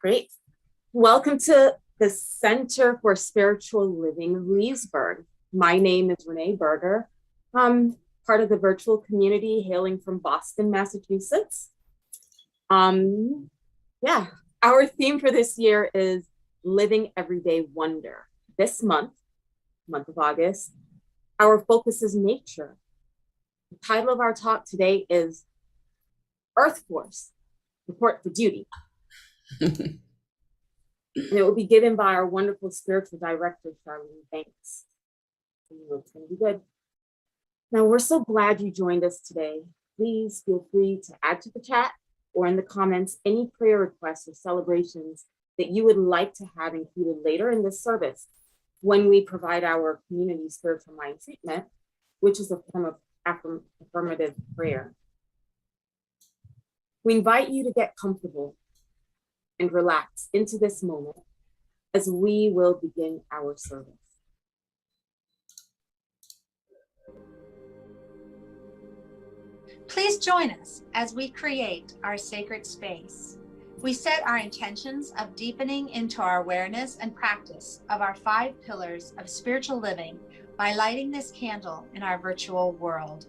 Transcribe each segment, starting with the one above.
Great. Welcome to the Center for Spiritual Living of Leesburg. My name is Renee Berger. I'm part of the virtual community hailing from Boston, Massachusetts. Um, yeah, our theme for this year is Living Everyday Wonder. This month of August, our focus is nature. The title of our talk today is Earth Force, Report for Duty. And it will be given by our wonderful spiritual director, Charlene Banks. It's going to be good. Now, we're so glad you joined us today. Please feel free to add to the chat or in the comments any prayer requests or celebrations that you would like to have included later in this service when we provide our community spiritual mind treatment, which is a form of affirmative prayer. We invite you to get comfortable and relax into this moment as we will begin our service. Please join us as we create our sacred space. We set our intentions of deepening into our awareness and practice of our 5 pillars of spiritual living by lighting this candle in our virtual world.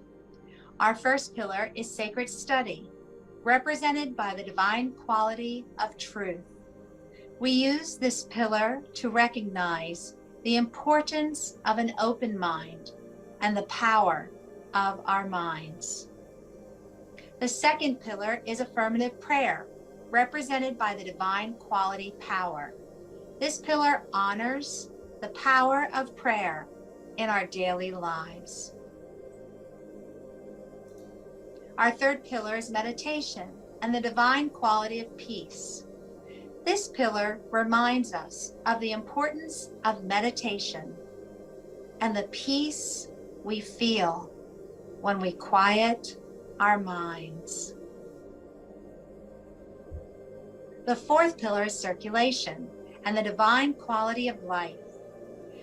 Our first pillar is sacred study, represented by the divine quality of truth. We use this pillar to recognize the importance of an open mind and the power of our minds. The second pillar is affirmative prayer, represented by the divine quality power. This pillar honors the power of prayer in our daily lives. Our third pillar is meditation and the divine quality of peace. This pillar reminds us of the importance of meditation and the peace we feel when we quiet our minds. The fourth pillar is circulation and the divine quality of life.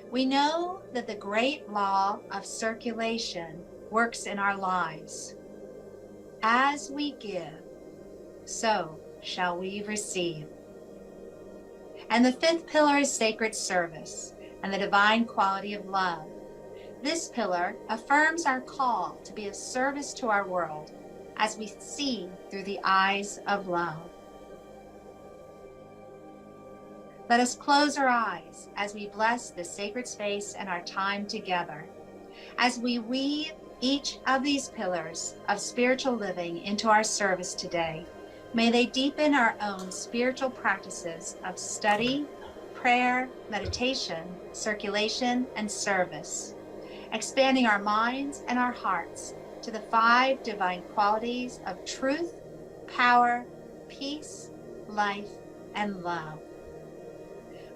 We know that the great law of circulation works in our lives. As we give, so shall we receive. And the fifth pillar is sacred service and the divine quality of love. This pillar affirms our call to be of service to our world as we see through the eyes of love. Let us close our eyes as we bless this sacred space and our time together. As we weave each of these pillars of spiritual living into our service today, may they deepen our own spiritual practices of study, prayer, meditation, circulation, and service, expanding our minds and our hearts to the 5 divine qualities of truth, power, peace, life, and love.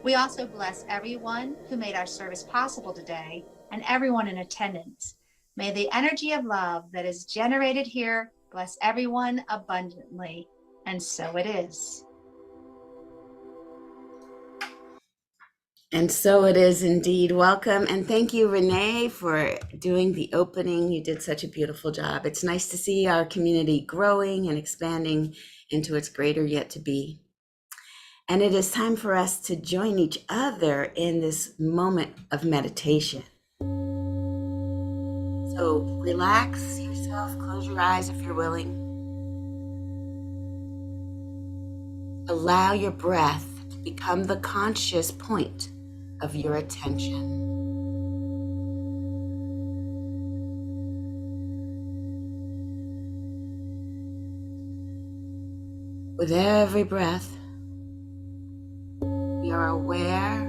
We also bless everyone who made our service possible today and everyone in attendance. May the energy of love that is generated here bless everyone abundantly, and so it is. And so it is indeed. Welcome. And thank you, Renee, for doing the opening. You did such a beautiful job. It's nice to see our community growing and expanding into its greater yet to be. And it is time for us to join each other in this moment of meditation. So relax yourself, close your eyes if you're willing. Allow your breath to become the conscious point of your attention. With every breath, we are aware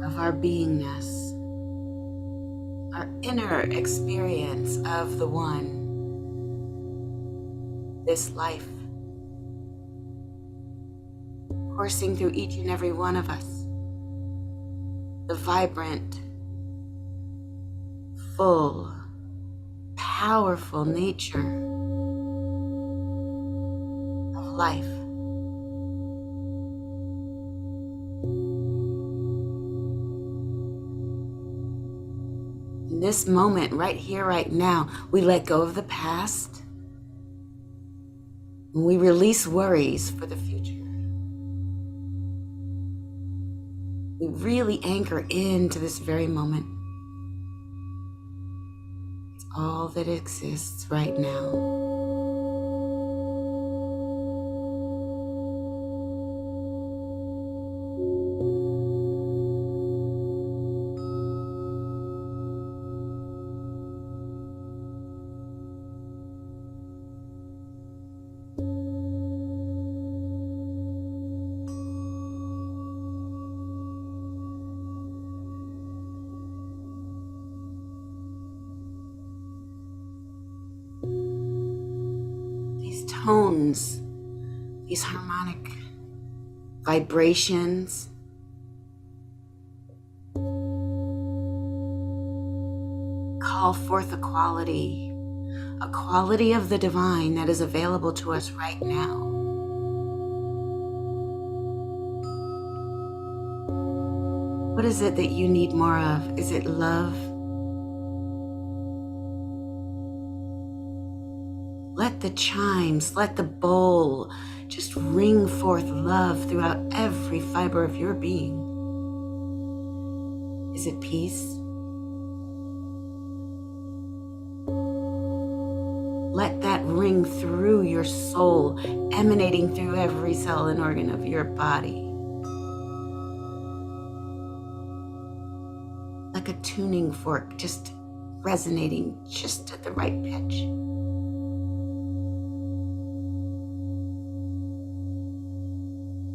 of our beingness, our inner experience of the One, this life, coursing through each and every one of us, the vibrant, full, powerful nature of life. In this moment, right here, right now, we let go of the past. When we release worries for the future, we really anchor into this very moment. It's all that exists right now. These tones, these harmonic vibrations, call forth a quality of the divine that is available to us right now. What is it that you need more of? Is it love? Let the chimes, let the bowl just ring forth love throughout every fiber of your being. Is it peace? Let that ring through your soul, emanating through every cell and organ of your body. Like a tuning fork, just resonating just at the right pitch.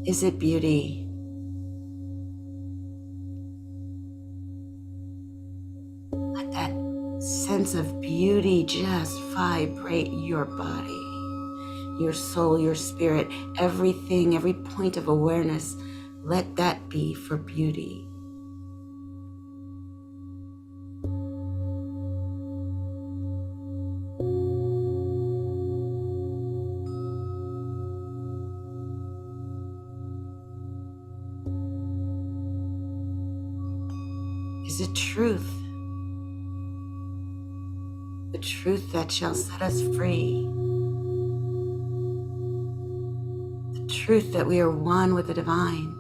Is it beauty? Let that sense of beauty just vibrate your body, your soul, your spirit, everything, every point of awareness. Let that be for beauty. Is it truth? The truth that shall set us free. The truth that we are one with the divine.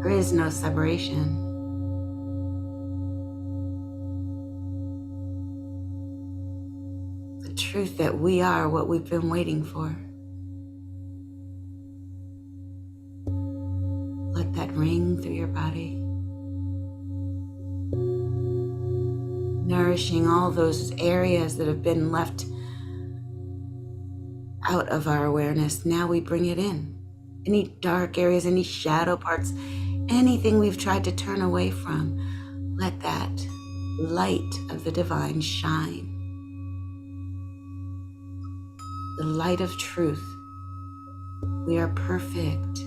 There is no separation. The truth that we are what we've been waiting for. Let that ring through your body. Nourishing all those areas that have been left out of our awareness. Now we bring it in. Any dark areas, any shadow parts, anything we've tried to turn away from, let that light of the divine shine. The light of truth. We are perfect.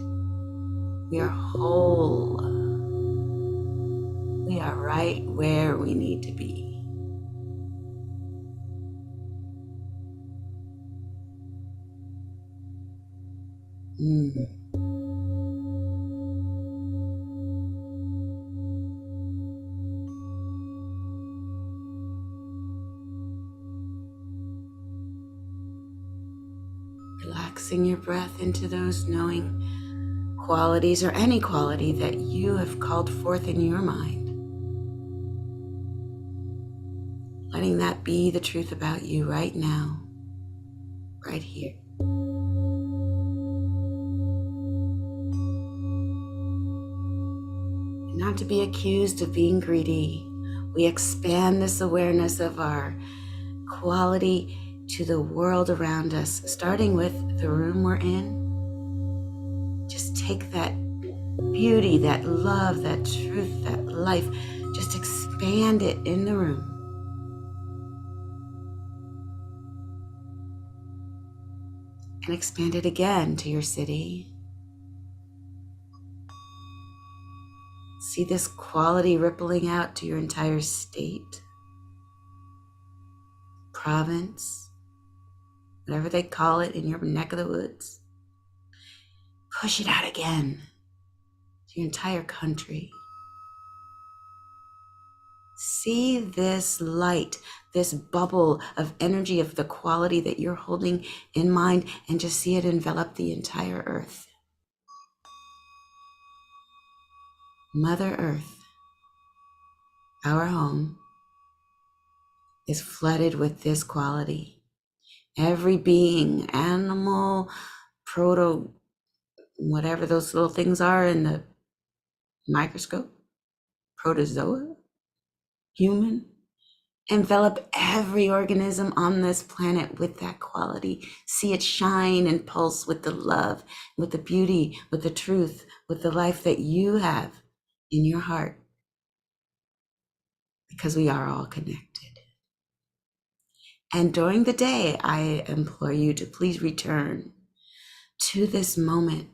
We are whole. We are right where we need to be. Relaxing your breath into those knowing qualities or any quality that you have called forth in your mind. Letting that be the truth about you right now, right here. Not to be accused of being greedy, we expand this awareness of our quality to the world around us, starting with the room we're in. Just take that beauty, that love, that truth, that life, just expand it in the room. And expand it again to your city. See this quality rippling out to your entire state, province, whatever they call it in your neck of the woods. Push it out again to your entire country. See this light, this bubble of energy of the quality that you're holding in mind, and just see it envelop the entire earth. Mother Earth, our home, is flooded with this quality. Every being, animal, proto, whatever those little things are in the microscope, protozoa, human, envelop every organism on this planet with that quality. See it shine and pulse with the love, with the beauty, with the truth, with the life that you have in your heart, because we are all connected. And during the day, I implore you to please return to this moment.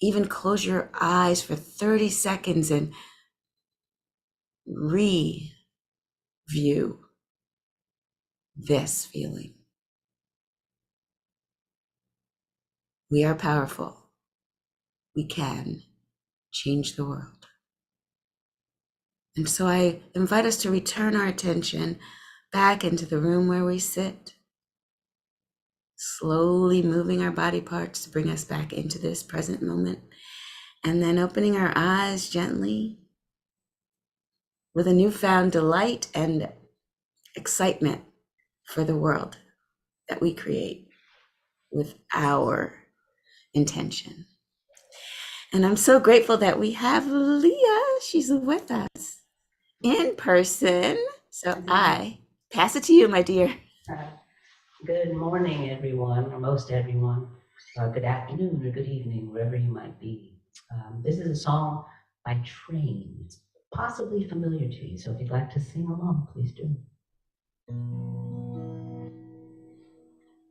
Even close your eyes for 30 seconds and review this feeling. We are powerful. We can change the world. And so I invite us to return our attention back into the room where we sit, slowly moving our body parts to bring us back into this present moment, and then opening our eyes gently with a newfound delight and excitement for the world that we create with our intention. And I'm so grateful that we have Leah. She's with us in person. So I pass it to you, my dear. Good morning, everyone, or most everyone. Good afternoon or good evening, wherever you might be. This is a song by Train. It's possibly familiar to you, so if you'd like to sing along, please do.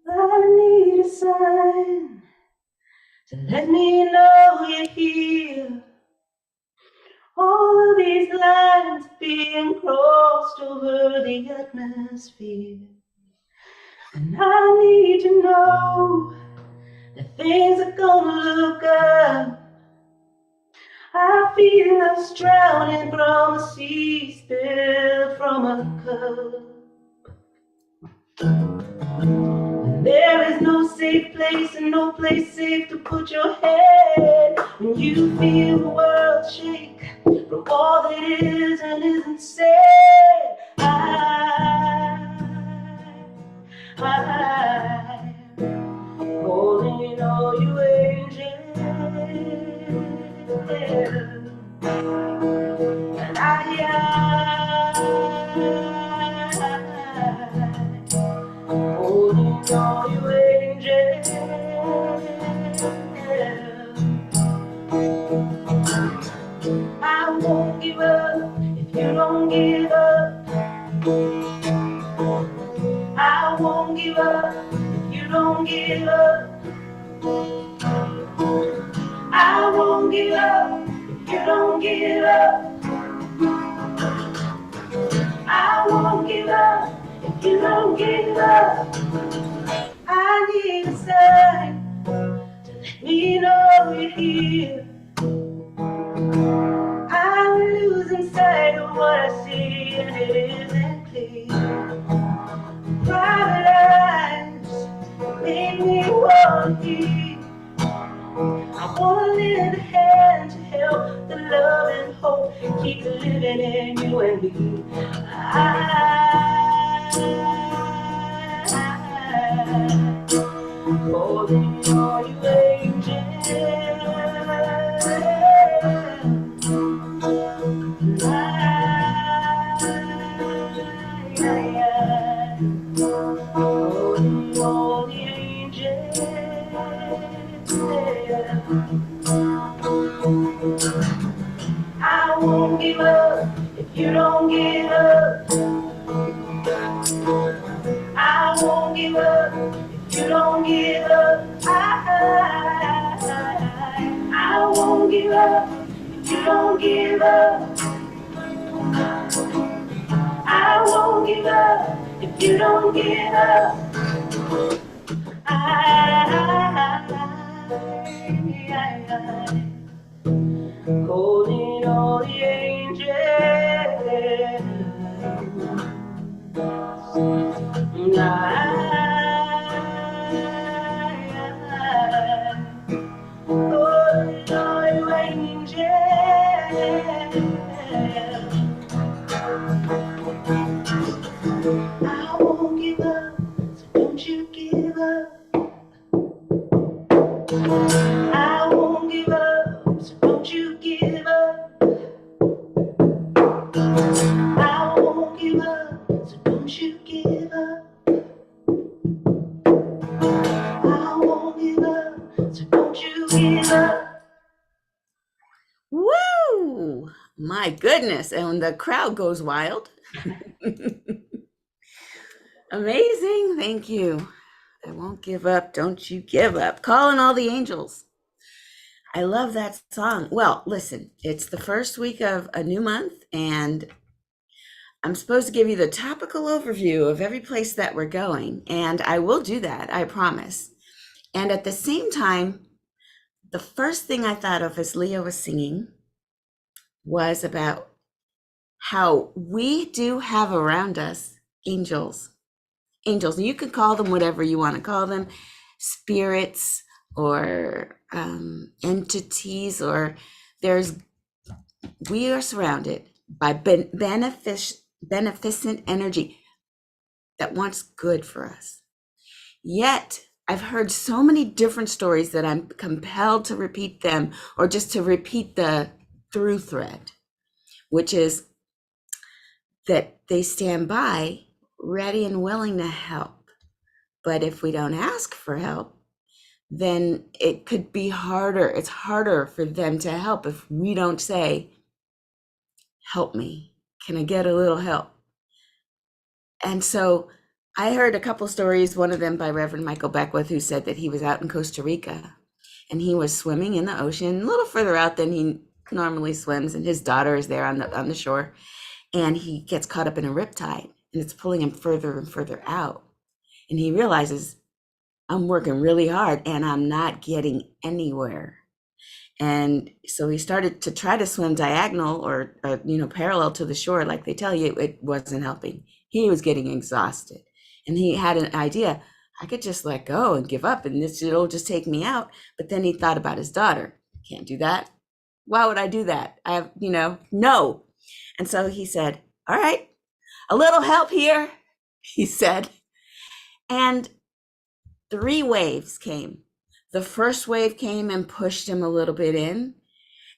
I need a sign to let me know you're here. All of these lines being crossed over the atmosphere. And I need to know that things are gonna look up. I feel us drowning from a sea spilled from a cup. And there is no safe place and no place safe to put your head when you feel the world shake from all that is and isn't said. I'm calling all you angels, and holding all you angels. I won't give up if you don't give up. I won't give up if you don't give up. I won't give up if you don't give up. I won't give up if you don't give up. I need a sign to let me know you're here. I'm losing sight of what I see and it isn't clear. Private eyes make me want to be. I want to lend a hand to help the love and hope keep living in you and me. Holding all you angels. Holding all the angels. I won't give up if you don't give up. I won't give up if you don't give up. I won't give up if you don't give up. I won't give up if you don't give up. Holding all the angels. I won't give up, so don't you give up. I won't give up, so don't you give up. I won't give up, so don't you give up. Woo! My goodness. And the crowd goes wild. Amazing. Thank you. I won't give up. Don't you give up. Calling all the angels. I love that song. Well, listen, it's the first week of a new month, and I'm supposed to give you the topical overview of every place that we're going. And I will do that, I promise. And at the same time, the first thing I thought of as Leah was singing was about how we do have around us angels. Angels, and you can call them whatever you want to call them, spirits or entities, or we are surrounded by beneficent energy that wants good for us. Yet, I've heard so many different stories that I'm compelled to repeat them, or just to repeat the through thread, which is that they stand by ready and willing to help. But if we don't ask for help, then it could be harder. It's harder for them to help if we don't say, help me. Can I get a little help? And so I heard a couple stories, one of them by Reverend Michael Beckwith, who said that he was out in Costa Rica and he was swimming in the ocean a little further out than he normally swims, and his daughter is there on the shore, and he gets caught up in a riptide and it's pulling him further and further out. And he realizes, I'm working really hard and I'm not getting anywhere. And so he started to try to swim diagonal or parallel to the shore, like they tell you. It wasn't helping. He was getting exhausted, and he had an idea. I could just let go and give up, and it'll just take me out. But then he thought about his daughter. Can't do that. Why would I do that? I have, no. And so he said, all right, a little help here, he said. And 3 waves came. The first wave came and pushed him a little bit in.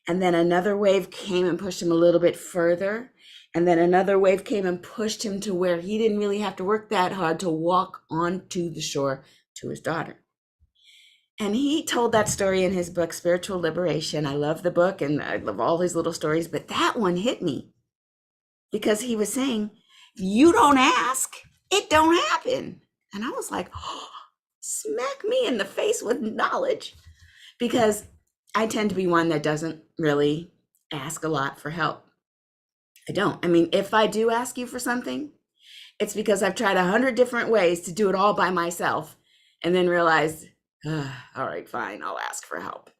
And then another wave came and pushed him a little bit further. And then another wave came and pushed him to where he didn't really have to work that hard to walk onto the shore to his daughter. And he told that story in his book, Spiritual Liberation. I love the book and I love all his little stories, but that one hit me because he was saying, if you don't ask, it don't happen. And I was like, oh, smack me in the face with knowledge, because I tend to be one that doesn't really ask a lot for help. I don't. I mean, if I do ask you for something, it's because I've tried 100 different ways to do it all by myself and then realized, all right, fine, I'll ask for help.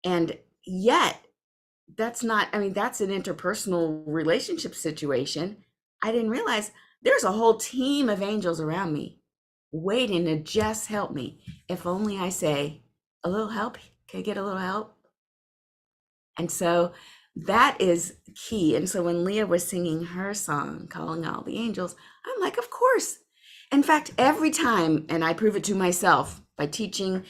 And yet, that's an interpersonal relationship situation. I didn't realize there's a whole team of angels around me waiting to just help me. If only I say, a little help, can I get a little help? And so that is key. And so when Leah was singing her song, Calling All the Angels, I'm like, of course. In fact, every time, and I prove it to myself by teaching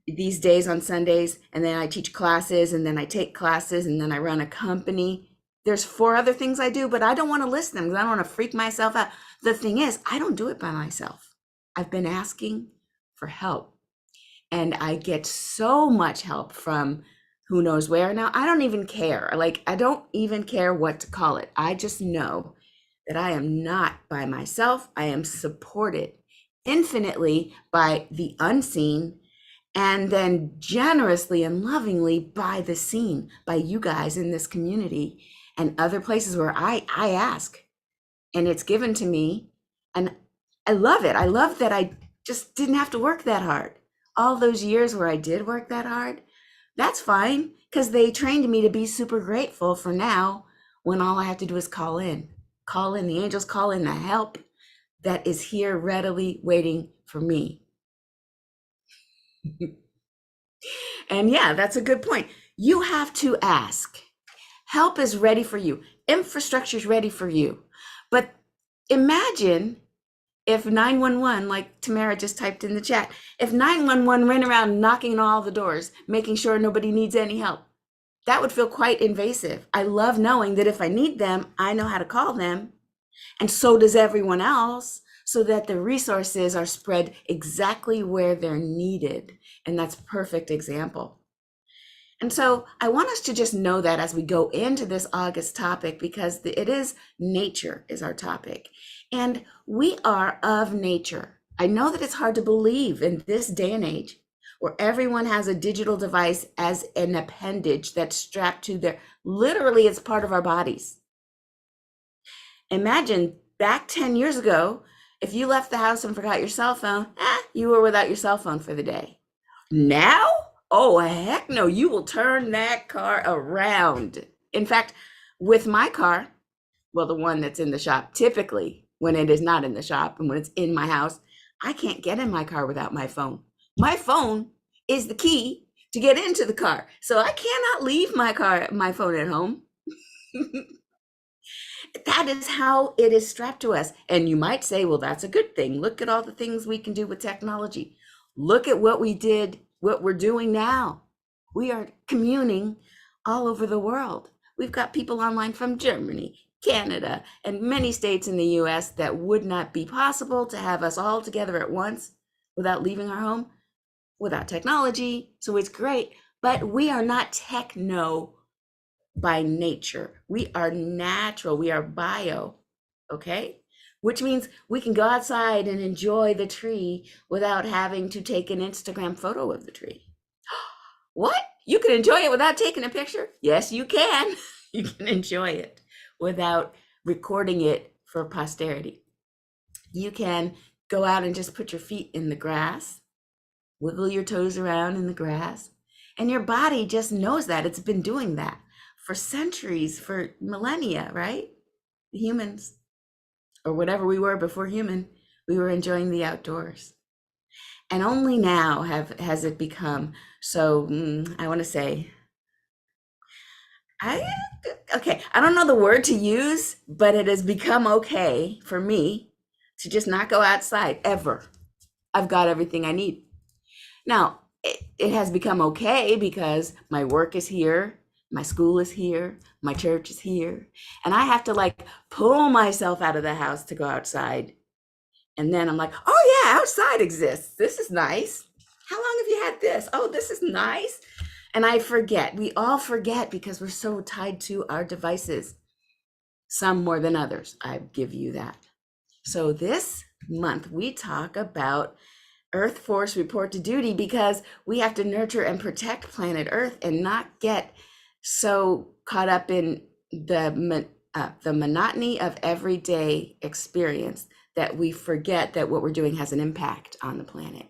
these days on Sundays, and then I teach classes, and then I take classes, and then I run a company. There's 4 other things I do, but I don't want to list them because I don't want to freak myself out. The thing is, I don't do it by myself. I've been asking for help, and I get so much help from who knows where. Now, I don't even care. I don't even care what to call it. I just know that I am not by myself. I am supported infinitely by the unseen, and then generously and lovingly by the seen, by you guys in this community and other places where I ask, and it's given to me. And I love it. I love that I just didn't have to work that hard. All those years where I did work that hard, that's fine, because they trained me to be super grateful for now, when all I have to do is call in the angels, call in the help that is here readily waiting for me. And yeah, that's a good point. You have to ask. Help is ready for you. Infrastructure is ready for you. But imagine If 911, like Tamara just typed in the chat, if 911 ran around knocking on all the doors, making sure nobody needs any help, that would feel quite invasive. I love knowing that if I need them, I know how to call them. And so does everyone else, so that the resources are spread exactly where they're needed. And that's a perfect example. And so I want us to just know that as we go into this August topic, because it is nature is our topic. And we are of nature. I know that it's hard to believe in this day and age where everyone has a digital device as an appendage that's strapped to their, literally it's part of our bodies. Imagine back 10 years ago, if you left the house and forgot your cell phone, you were without your cell phone for the day. Now, oh, heck no, you will turn that car around. In fact, with my car, well, the one that's in the shop, typically when it is not in the shop and when it's in my house, I can't get in my car without my phone. My phone is the key to get into the car. So I cannot leave my phone at home. That is how it is strapped to us. And you might say, well, that's a good thing. Look at all the things we can do with technology. Look at what we did, what we're doing now. We are communing all over the world. We've got people online from Germany, Canada, and many states in the US that would not be possible to have us all together at once without leaving our home, without technology. So it's great, but we are not techno by nature. We are natural, we are bio, okay? Which means we can go outside and enjoy the tree without having to take an Instagram photo of the tree. What? You can enjoy it without taking a picture? Yes, you can. You can enjoy it without recording it for posterity. You can go out and just put your feet in the grass, wiggle your toes around in the grass, and your body just knows that. It's been doing that for centuries, for millennia, right? The humans, or whatever we were before human, we were enjoying the outdoors. And only now has it become so, I want to say, I don't know the word to use, but it has become okay for me to just not go outside ever. I've got everything I need. Now, it has become okay because my work is here, my school is here, my church is here, and I have to like pull myself out of the house to go outside. And then I'm like, oh yeah, outside exists. This is nice. How long have you had this? Oh, this is nice. And I forget. We all forget because we're so tied to our devices. Some more than others. I give you that. So this month we talk about Earth Force Report to Duty because we have to nurture and protect planet Earth and not get so caught up in the monotony of everyday experience that we forget that what we're doing has an impact on the planet.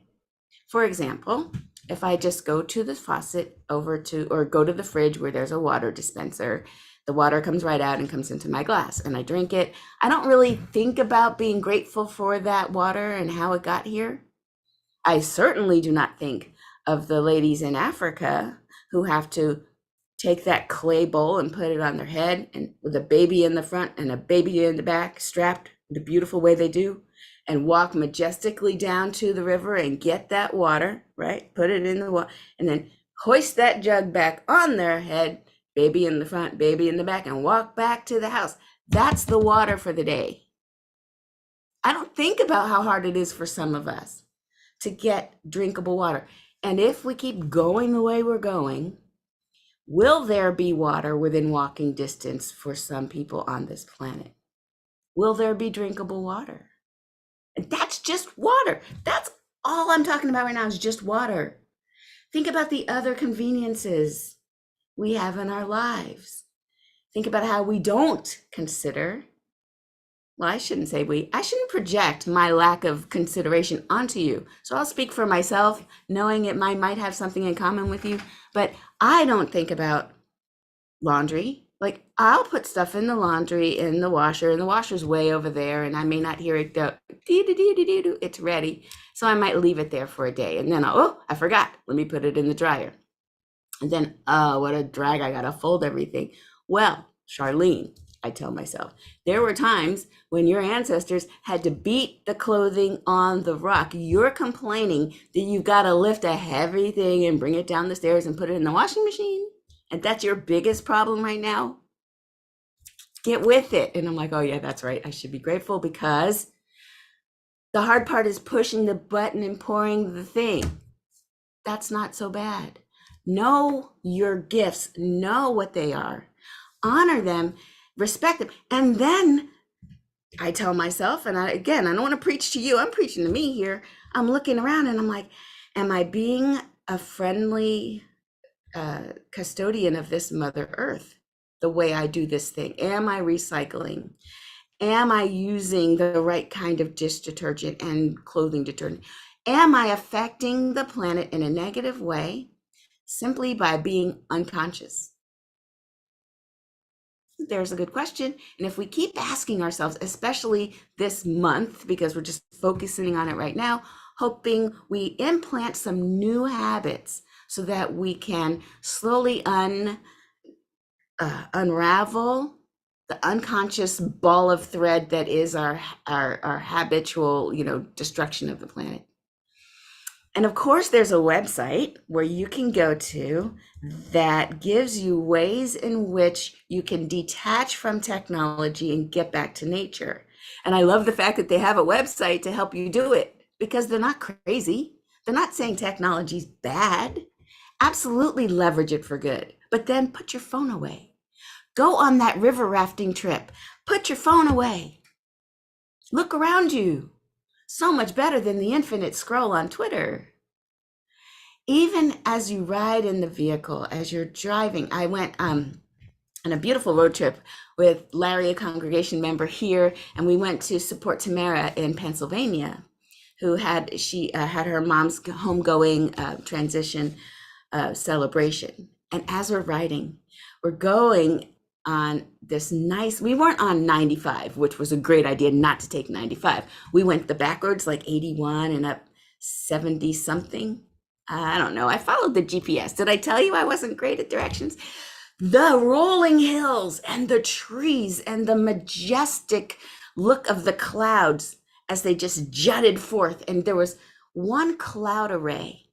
For example, if I just go to the faucet or go to the fridge where there's a water dispenser, the water comes right out and comes into my glass and I drink it. I don't really think about being grateful for that water and how it got here. I certainly do not think of the ladies in Africa who have to take that clay bowl and put it on their head and with a baby in the front and a baby in the back strapped the beautiful way they do and walk majestically down to the river and get that water, right? Put it in the water and then hoist that jug back on their head, baby in the front, baby in the back, and walk back to the house. That's the water for the day. I don't think about how hard it is for some of us to get drinkable water. And if we keep going the way we're going, will there be water within walking distance for some people on this planet? Will there be drinkable water? And that's just water. That's all I'm talking about right now is just water. Think about the other conveniences we have in our lives. Think about how we don't consider. Well, I shouldn't project my lack of consideration onto you. So I'll speak for myself, knowing it might have something in common with you, but I don't think about laundry. Like I'll put stuff in the laundry in the washer and the washer's way over there and I may not hear it go, it's ready. So I might leave it there for a day and then I forgot. Let me put it in the dryer. And then, what a drag. I gotta fold everything. Well, Charlene, I tell myself. There were times when your ancestors had to beat the clothing on the rock. You're complaining that you've got to lift a heavy thing and bring it down the stairs and put it in the washing machine. And that's your biggest problem right now. Get with it. And I'm like, oh yeah, that's right. I should be grateful because the hard part is pushing the button and pouring the thing. That's not so bad. Know your gifts, know what they are, honor them, respect them. And then I tell myself, and I don't want to preach to you, I'm preaching to me here. I'm looking around and I'm like, am I being a friendly custodian of this Mother Earth the way I do this thing? Am I recycling? Am I using the right kind of dish detergent and clothing detergent? Am I affecting the planet in a negative way simply by being unconscious? There's a good question. And if we keep asking ourselves, especially this month, because we're just focusing on it right now, hoping we implant some new habits so that we can slowly unravel the unconscious ball of thread that is our habitual, destruction of the planet. And of course, there's a website where you can go to that gives you ways in which you can detach from technology and get back to nature. And I love the fact that they have a website to help you do it because they're not crazy. They're not saying technology's bad. Absolutely leverage it for good, but then put your phone away. Go on that river rafting trip. Put your phone away. Look around you. So much better than the infinite scroll on Twitter. Even as you ride in the vehicle, as you're driving, I went on a beautiful road trip with Larry, a congregation member here, and we went to support Tamara in Pennsylvania, who had her mom's homegoing transition celebration. And as we're riding, we're going on this nice, we weren't on 95, which was a great idea not to take 95. We went the back roads like 81 and up 70 something. I don't know. I followed the GPS. Did I tell you I wasn't great at directions? The rolling hills and the trees and the majestic look of the clouds as they just jutted forth. And there was one cloud array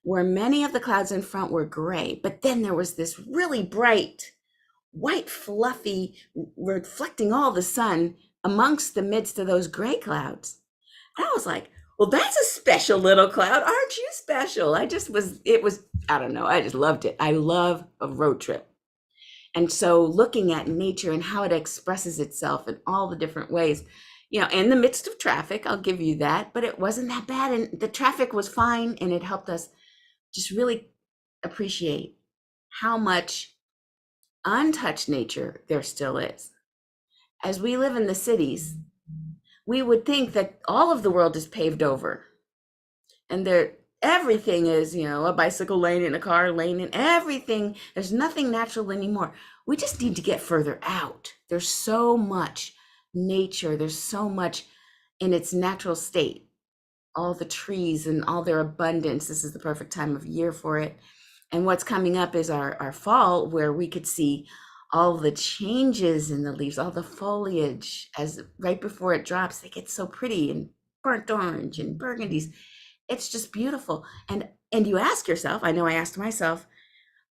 where many of the clouds in front were gray, but then there was this really bright white, fluffy, reflecting all the sun amongst the midst of those gray clouds. And I was like, well, that's a special little cloud. Aren't you special? I don't know. I just loved it. I love a road trip. And so looking at nature and how it expresses itself in all the different ways, in the midst of traffic, I'll give you that, but it wasn't that bad. And the traffic was fine. And it helped us just really appreciate how much untouched nature there still is. As we live in the cities, we would think that all of the world is paved over and everything is, a bicycle lane and a car lane and everything. There's nothing natural anymore. We just need to get further out. There's so much nature. There's so much in its natural state. All the trees and all their abundance. This is the perfect time of year for it. And what's coming up is our fall, where we could see all the changes in the leaves, all the foliage, as right before it drops, they get so pretty and burnt orange and burgundies. It's just beautiful. And you ask yourself, I know I asked myself,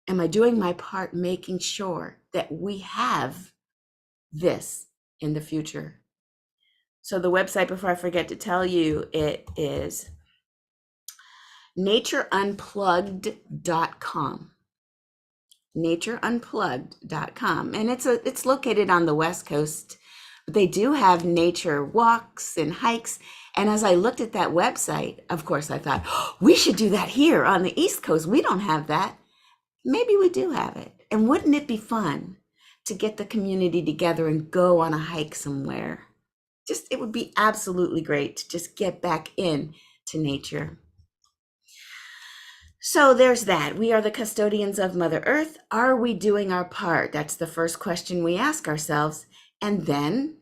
am I doing my part making sure that we have this in the future? So the website, before I forget to tell you, it is natureunplugged.com. natureunplugged.com. And it's located on the West Coast. They do have nature walks and hikes. And as I looked at that website, of course, I thought, we should do that here on the East Coast. We don't have that. Maybe we do have it. And wouldn't it be fun to get the community together and go on a hike somewhere? It would be absolutely great to just get back in to nature. So there's that. We are the custodians of Mother Earth. Are we doing our part? That's the first question we ask ourselves. And then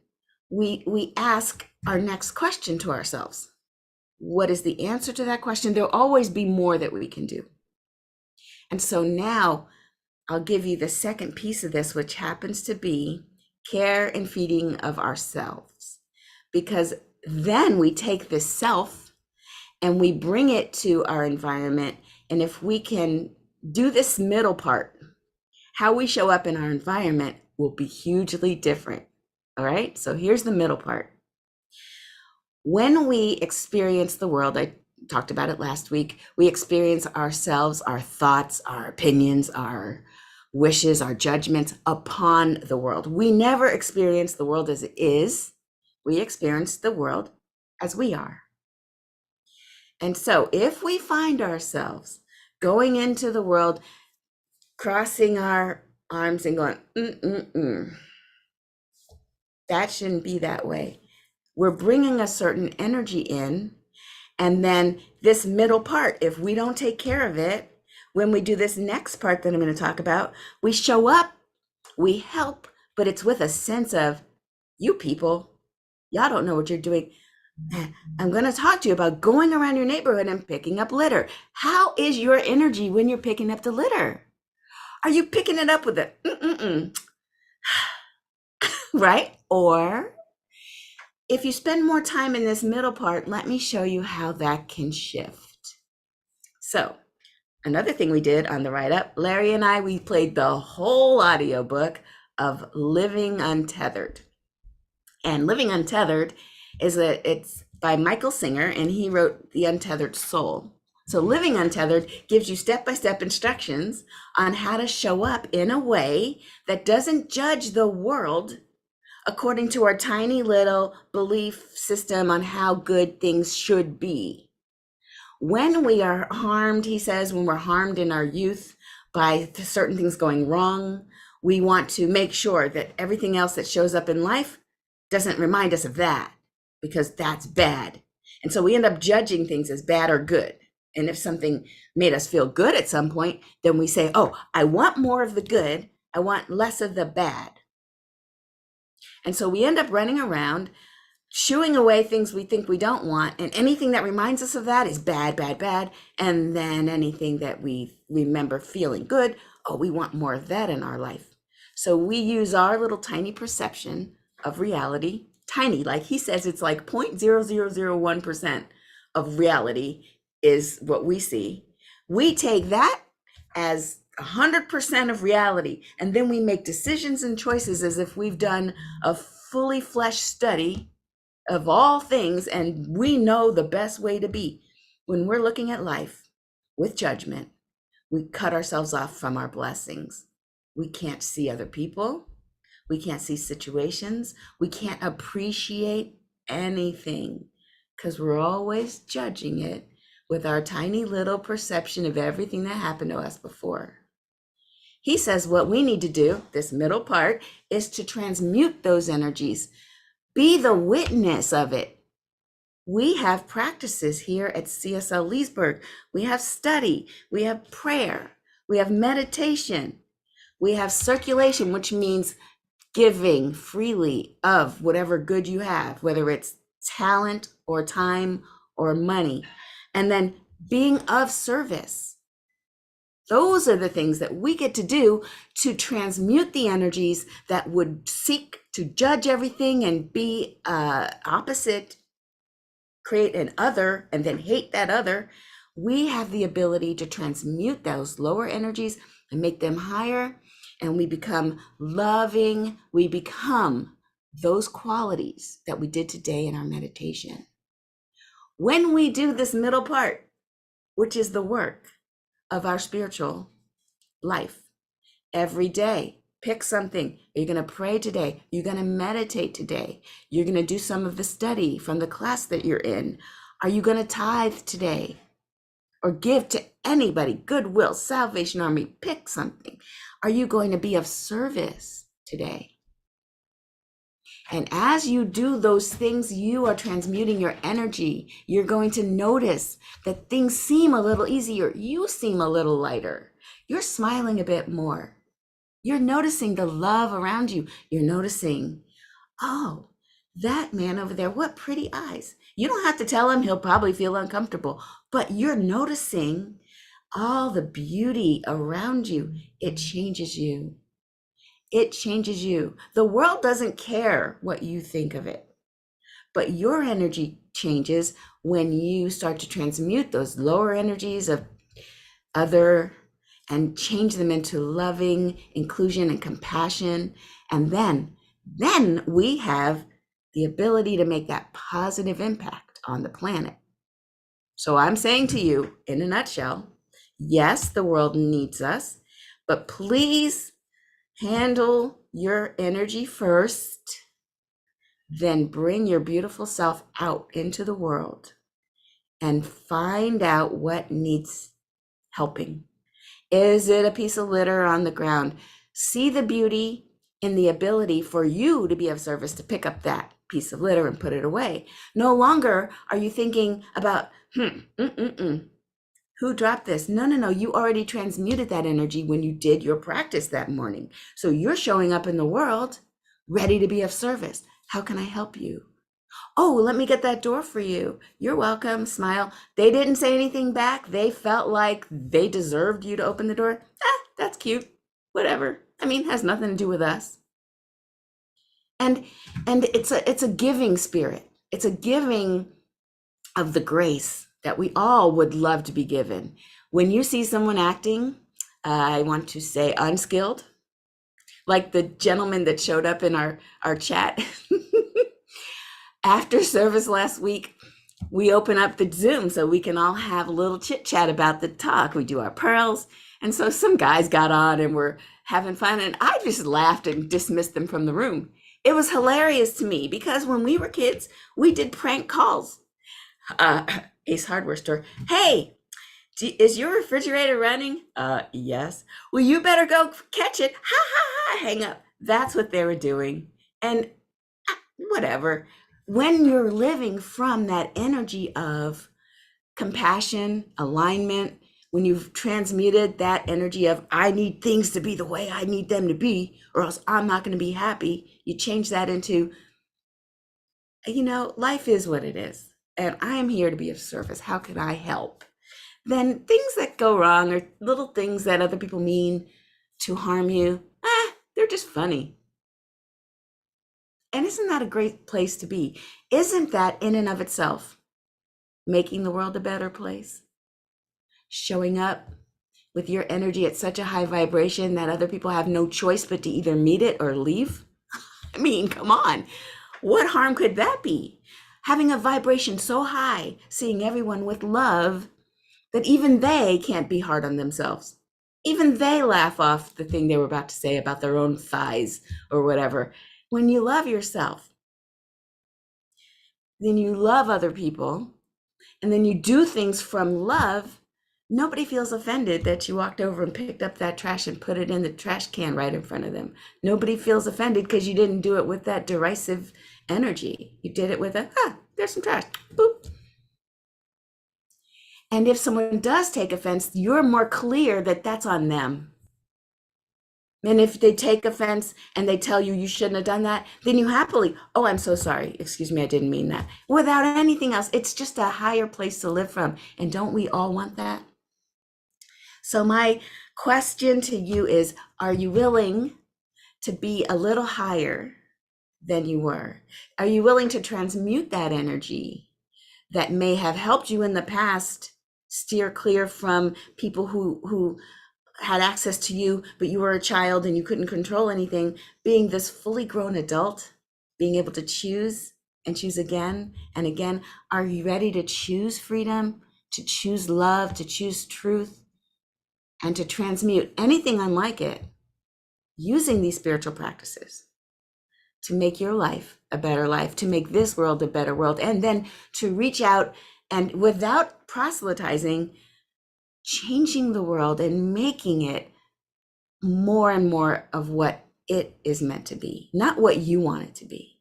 we ask our next question to ourselves. What is the answer to that question? There'll always be more that we can do. And so now I'll give you the second piece of this, which happens to be care and feeding of ourselves, because then we take this self and we bring it to our environment. And if we can do this middle part, how we show up in our environment will be hugely different. All right, so here's the middle part. When we experience the world, I talked about it last week, we experience ourselves, our thoughts, our opinions, our wishes, our judgments upon the world. We never experience the world as it is. We experience the world as we are. And so if we find ourselves going into the world, crossing our arms and going, that shouldn't be that way. We're bringing a certain energy in, and then this middle part, if we don't take care of it, when we do this next part that I'm going to talk about, we show up, we help, but it's with a sense of, you people, y'all don't know what you're doing. I'm going to talk to you about going around your neighborhood and picking up litter. How is your energy when you're picking up the litter? Are you picking it up with a right? Or if you spend more time in this middle part, let me show you how that can shift. So another thing we did on the write up, Larry and I, we played the whole audiobook of Living Untethered. And Living Untethered it's by Michael Singer, and he wrote The Untethered Soul. So Living Untethered gives you step-by-step instructions on how to show up in a way that doesn't judge the world according to our tiny little belief system on how good things should be. When we are harmed, he says, when we're harmed in our youth by certain things going wrong, we want to make sure that everything else that shows up in life doesn't remind us of that, because that's bad. And so we end up judging things as bad or good. And if something made us feel good at some point, then we say, oh, I want more of the good. I want less of the bad. And so we end up running around, shooing away things we think we don't want. And anything that reminds us of that is bad, bad, bad. And then anything that we remember feeling good, oh, we want more of that in our life. So we use our little tiny perception of reality, tiny, like he says, it's like 0.0001% of reality is what we see. We take that as 100% of reality, and then we make decisions and choices as if we've done a fully fleshed study of all things, and we know the best way to be. When we're looking at life with judgment, we cut ourselves off from our blessings. We can't see other people. We can't see situations. We can't appreciate anything because we're always judging it with our tiny little perception of everything that happened to us before. He says what we need to do, this middle part, is to transmute those energies. Be the witness of it. We have practices here at CSL Leesburg. We have study, we have prayer, we have meditation, we have circulation, which means giving freely of whatever good you have, whether it's talent or time or money, and then being of service. Those are the things that we get to do to transmute the energies that would seek to judge everything and be opposite, create an other, and then hate that other. We have the ability to transmute those lower energies and make them higher, and we become loving. We become those qualities that we did today in our meditation. When we do this middle part, which is the work of our spiritual life, every day, pick something. Are you going to pray today? You're going to meditate today. You're going to do some of the study from the class that you're in. Are you going to tithe today? Or give to anybody, Goodwill, Salvation Army, pick something. Are you going to be of service today? And as you do those things, you are transmuting your energy. You're going to notice that things seem a little easier. You seem a little lighter. You're smiling a bit more. You're noticing the love around you. You're noticing, oh, that man over there, what pretty eyes. You don't have to tell him, he'll probably feel uncomfortable, but you're noticing all the beauty around you. It changes you. It changes you. The world doesn't care what you think of it, but your energy changes when you start to transmute those lower energies of other and change them into loving inclusion and compassion. And then we have the ability to make that positive impact on the planet. So I'm saying to you, in a nutshell, yes, the world needs us, but please handle your energy first, then bring your beautiful self out into the world and find out what needs helping. Is it a piece of litter on the ground? See the beauty in the ability for you to be of service to pick up that piece of litter and put it away. No longer are you thinking about, who dropped this? No. You already transmuted that energy when you did your practice that morning. So you're showing up in the world ready to be of service. How can I help you? Oh, let me get that door for you. You're welcome. Smile. They didn't say anything back. They felt like they deserved you to open the door. That's cute. Whatever. I mean, has nothing to do with us. And it's a giving spirit. It's a giving of the grace that we all would love to be given. When you see someone acting, I want to say unskilled, like the gentleman that showed up in our chat. After service last week, we open up the Zoom so we can all have a little chit chat about the talk. We do our pearls. And so some guys got on and were having fun, and I just laughed and dismissed them from the room. It was hilarious to me because when we were kids, we did prank calls. Ace Hardware Store. Hey, is your refrigerator running? Yes. Well, you better go catch it. Ha ha ha. Hang up. That's what they were doing. And whatever. When you're living from that energy of compassion, alignment, when you've transmuted that energy of, I need things to be the way I need them to be, or else I'm not going to be happy, you change that into, life is what it is. And I am here to be of service. How can I help? Then things that go wrong or little things that other people mean to harm you, they're just funny. And isn't that a great place to be? Isn't that in and of itself making the world a better place? Showing up with your energy at such a high vibration that other people have no choice but to either meet it or leave? I mean, come on. What harm could that be? Having a vibration so high, seeing everyone with love that even they can't be hard on themselves. Even they laugh off the thing they were about to say about their own thighs or whatever. When you love yourself, then you love other people, and then you do things from love, nobody feels offended that you walked over and picked up that trash and put it in the trash can right in front of them. Nobody feels offended because you didn't do it with that derisive energy. You did it with there's some trash, boop. And if someone does take offense, you're more clear that that's on them. And if they take offense and they tell you you shouldn't have done that, then you happily, I'm so sorry. Excuse me, I didn't mean that. Without anything else, it's just a higher place to live from. And don't we all want that? So my question to you is, are you willing to be a little higher than you were? Are you willing to transmute that energy that may have helped you in the past steer clear from people who had access to you, but you were a child and you couldn't control anything, being this fully grown adult, being able to choose and choose again and again? Are you ready to choose freedom, to choose love, to choose truth, and to transmute anything unlike it using these spiritual practices to make your life a better life, to make this world a better world, and then to reach out and, without proselytizing, changing the world and making it more and more of what it is meant to be, not what you want it to be,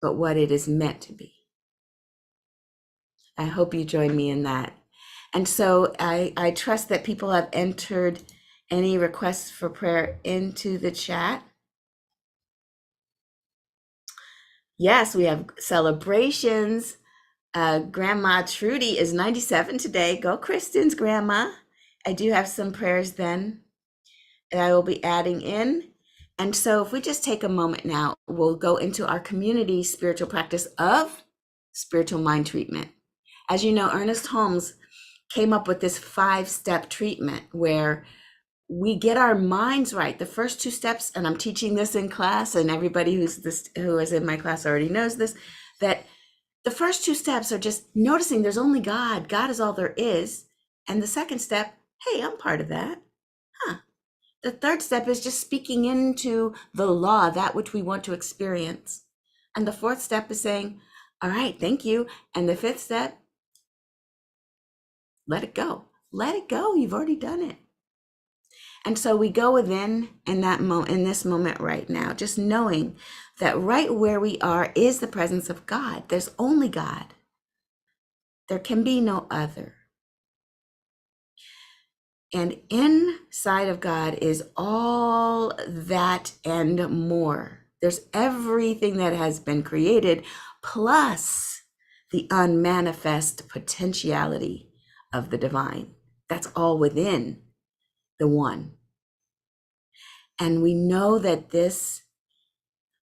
but what it is meant to be. I hope you join me in that. And so I trust that people have entered any requests for prayer into the chat. Yes, we have celebrations. Grandma Trudy is 97 today. Go Kristen's grandma. I do have some prayers then that I will be adding in. And so if we just take a moment now, we'll go into our community spiritual practice of spiritual mind treatment. As you know, Ernest Holmes came up with this 5-step treatment where we get our minds right. The first 2 steps, and I'm teaching this in class, and everybody who is in my class already knows this, that the first 2 steps are just noticing there's only God. God is all there is. And the second step, hey, I'm part of that. The third step is just speaking into the law, that which we want to experience. And the fourth step is saying, all right, thank you. And the fifth step, let it go. Let it go. You've already done it. And so we go within in this moment right now, just knowing that right where we are is the presence of God. There's only God. There can be no other. And inside of God is all that and more. There's everything that has been created, plus the unmanifest potentiality of the divine. That's all within the one. And we know that this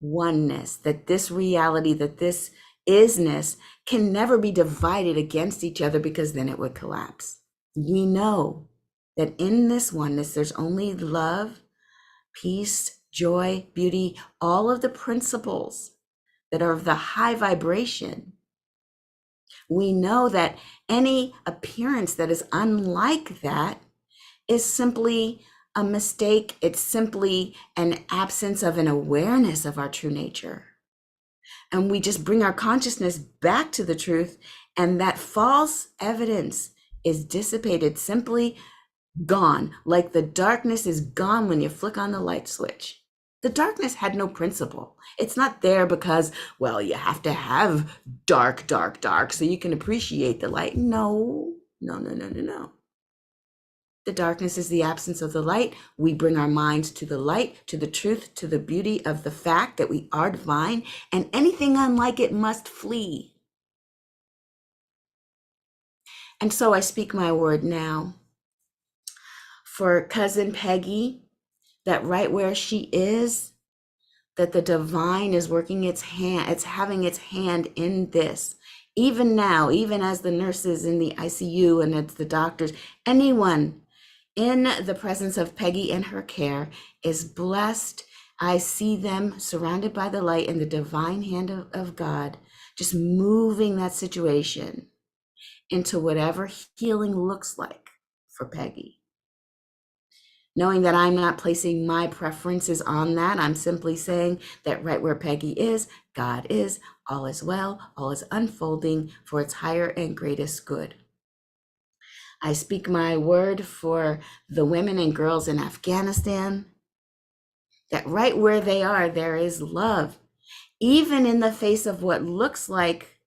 oneness, that this reality, that this isness can never be divided against each other, because then it would collapse. We know that in this oneness, there's only love, peace, joy, beauty, all of the principles that are of the high vibration. We know that any appearance that is unlike that is simply a mistake. It's simply an absence of an awareness of our true nature. And we just bring our consciousness back to the truth, and that false evidence is dissipated, simply gone, like the darkness is gone when you flick on the light switch. The darkness had no principle. It's not there because, well, you have to have dark, dark, dark so you can appreciate the light. No. The darkness is the absence of the light. We bring our minds to the light, to the truth, to the beauty of the fact that we are divine, and anything unlike it must flee. And so I speak my word now for cousin Peggy, that right where she is, that the divine is working its hand, it's having its hand in this. Even now, even as the nurses in the ICU and as the doctors, anyone in the presence of Peggy and her care is blessed. I see them surrounded by the light and the divine hand of God, just moving that situation into whatever healing looks like for Peggy. Knowing that I'm not placing my preferences on that, I'm simply saying that right where Peggy is, God is, all is well, all is unfolding for its higher and greatest good. I speak my word for the women and girls in Afghanistan, that right where they are, there is love, even in the face of what looks like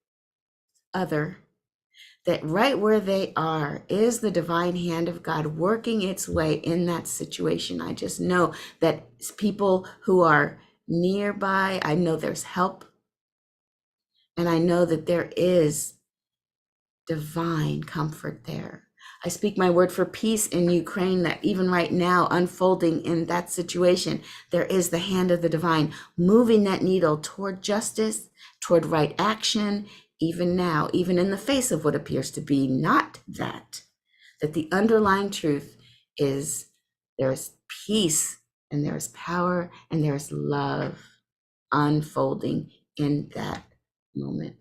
other. That right where they are is the divine hand of God working its way in that situation. I just know that people who are nearby, I know there's help. And I know that there is divine comfort there. I speak my word for peace in Ukraine, that even right now, unfolding in that situation, there is the hand of the divine moving that needle toward justice, toward right action, even now, even in the face of what appears to be not that the underlying truth is there is peace and there is power and there is love unfolding in that moment.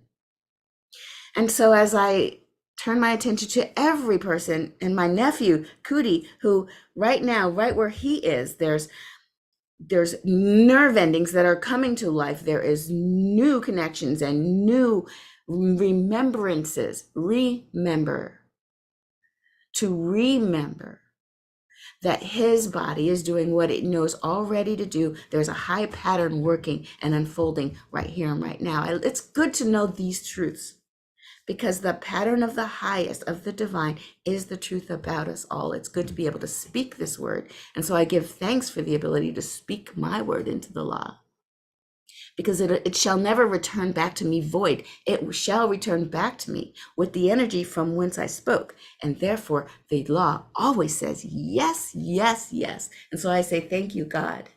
And so as I turn my attention to every person, and my nephew, Cootie, who right now, right where he is, there's nerve endings that are coming to life. There is new connections and new remembrances. Remember that his body is doing what it knows already to do. There's a high pattern working and unfolding right here and right now. It's good to know these truths, because the pattern of the highest, of the divine, is the truth about us all. It's good to be able to speak this word. And so I give thanks for the ability to speak my word into the law, because it shall never return back to me void. It shall return back to me with the energy from whence I spoke. And therefore, the law always says yes, yes, yes. And so I say, thank you, God.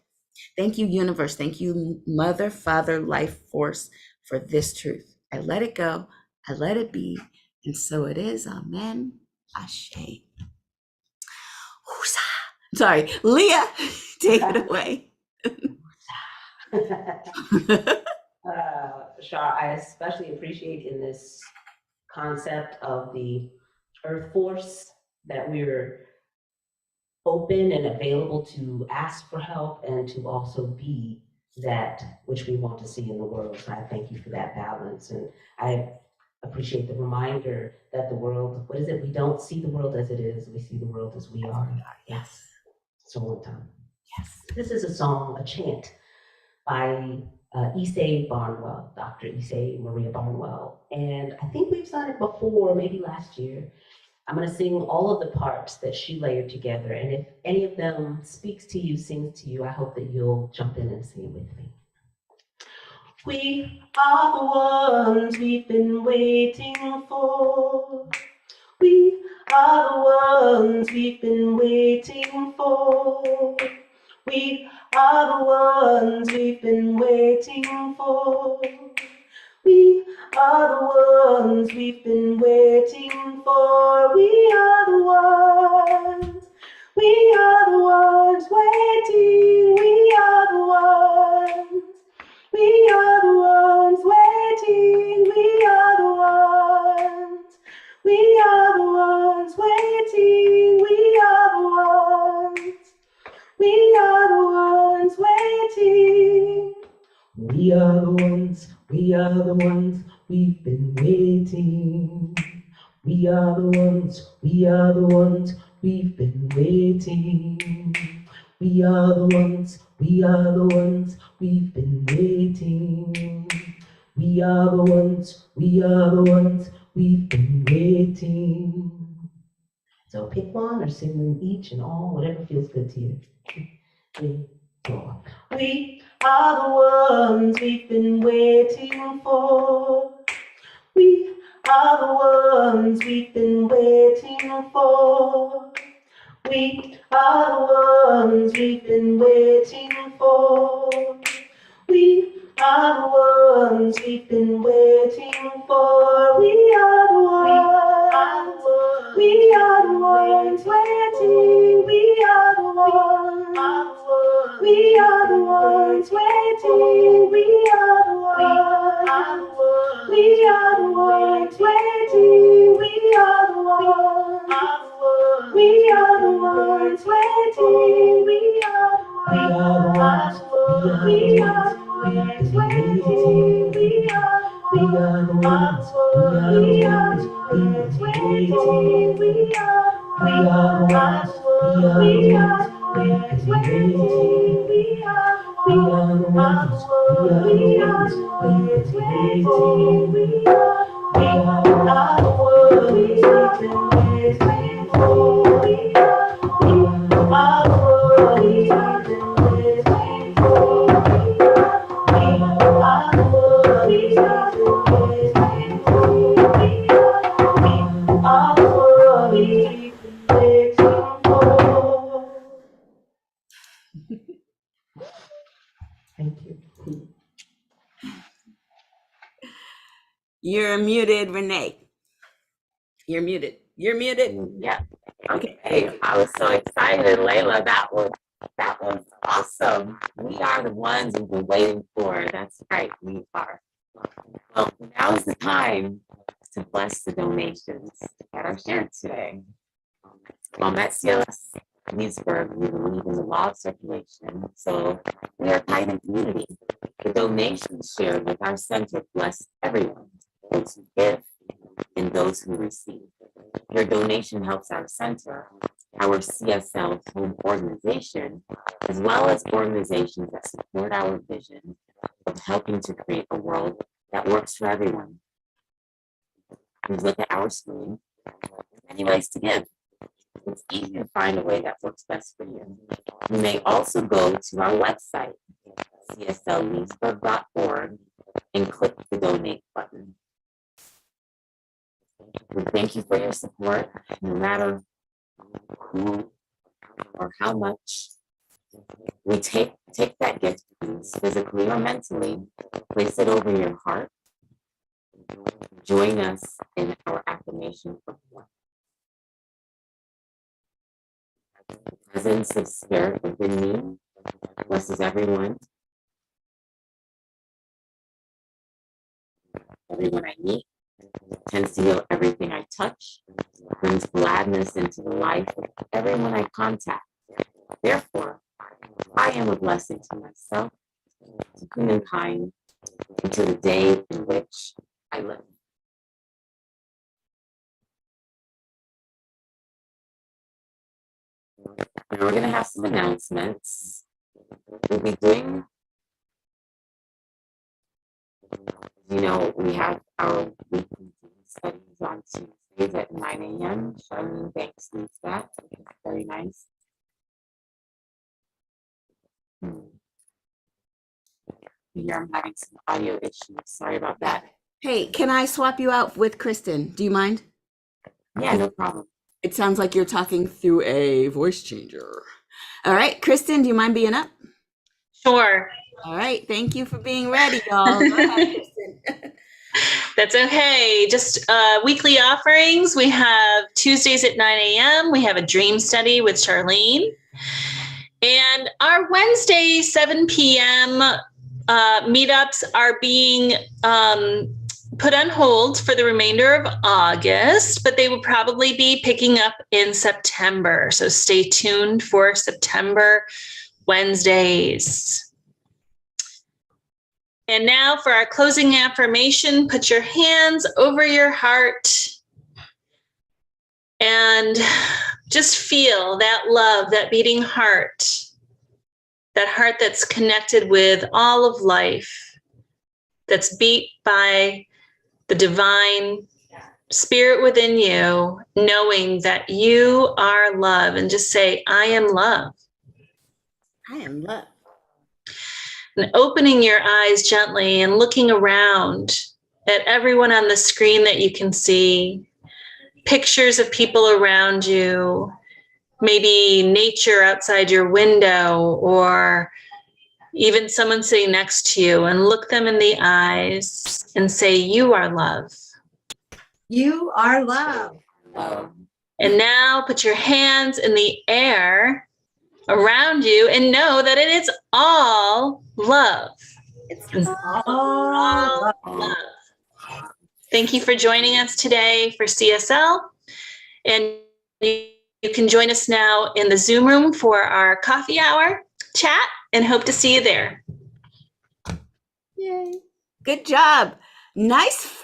Thank you, universe. Thank you, mother, father, life force, for this truth. I let it go. I let it be. And so it is. Amen. Ashe. Whoosah. Sorry, Leah, take it away. Shar, I especially appreciate in this concept of the earth force that we're open and available to ask for help and to also be that which we want to see in the world. So I thank you for that balance. And I appreciate the reminder that the world, what is it? We don't see the world as it is. We see the world as we are. Yes. So one time. Yes. This is a song, a chant by Issei Barnwell, Dr. Issei Maria Barnwell. And I think we've sung it before, maybe last year. I'm going to sing all of the parts that she layered together. And if any of them speaks to you, sings to you, I hope that you'll jump in and sing with me. We are the ones we've been waiting for. We are the ones we've been waiting for. We are the ones we've been waiting for. We are the ones we've been waiting for. We are the ones. We are the ones waiting. We are the ones. We are the ones waiting. We are the ones. We are the ones waiting. We are the ones. We are the ones waiting. We are the ones. We are the ones we've been waiting. We are the ones. We are the ones we've been waiting. We are the ones. We are the ones we've been waiting. We are the ones. We are the ones we've been waiting. So pick one or sing them each and all, whatever feels good to you. 3, 4. We are the ones we've been waiting for. We are the ones we've been waiting for. We are the ones we've been waiting for. We are the ones we've been waiting for. We are the ones. We are the ones waiting. We are the ones. We are the ones waiting. We are the ones. We are the ones waiting. We are the ones. We are the ones waiting. We are the ones. We are the ones waiting. We are the ones. We are the ones waiting. We are the ones. We are the ones waiting. We are the ones. We are the ones waiting. We are the ones we've been waiting for. We are the ones we've been waiting for. We are the ones we've been waiting for. We are the ones we've been waiting for. Thank you. You're muted, Renee. You're muted. You're muted. Yeah. Okay. Hey, I was so excited, Layla. That was awesome. We are the ones we've been waiting for. That's right, we are. Well, now is the time to bless the donations that are shared today. Well, at CLS Leesburg, we believe in the law of circulation, so we are tight in community. The donations shared with our center bless everyone, those who give and those who receive. Your donation helps our center, our CSL home organization, as well as organizations that support our vision of helping to create a world that works for everyone. Please look at our screen. Many ways to give. It's easy to find a way that works best for you. You may also go to our website, cslleesburg.org, and click the donate button. We thank you for your support, no matter who or how much. We take Take that gift, please, physically or mentally, place it over your heart. Join us in our affirmation for one. The presence of spirit within me blesses everyone I meet, tends to heal everything I touch, brings gladness into the life of everyone I contact. Therefore, I am a blessing to myself, to humankind, and to the day in which I live. Now we're going to have some announcements. We'll be doing, we have our weekly studies on Tuesdays at 9 a.m. Charlene Banks leads that. Very nice. Here I'm having some audio issues. Sorry about that. Hey, can I swap you out with Kristen? Do you mind? Yeah, no problem. It sounds like you're talking through a voice changer. All right, Kristen, do you mind being up? Sure. All right, thank you for being ready, y'all. Go ahead, Kristen. That's okay. Just weekly offerings. We have Tuesdays at 9 a.m. We have a dream study with Charlene. And our Wednesday 7 p.m. Meetups are being put on hold for the remainder of August, but they will probably be picking up in September. So stay tuned for September Wednesdays. And now for our closing affirmation, put your hands over your heart and just feel that love, that beating heart, that heart that's connected with all of life, that's beat by the divine spirit within you, knowing that you are love, and just say, I am love. I am love. And opening your eyes gently and looking around at everyone on the screen that you can see, pictures of people around you, maybe nature outside your window, or even someone sitting next to you, and look them in the eyes and say, you are love. You are love. And now put your hands in the air around you and know that it is all love. It's all Love. Thank you for joining us today for CSL. And you can join us now in the Zoom room for our coffee hour chat, and hope to see you there. Yay. Good job. Nice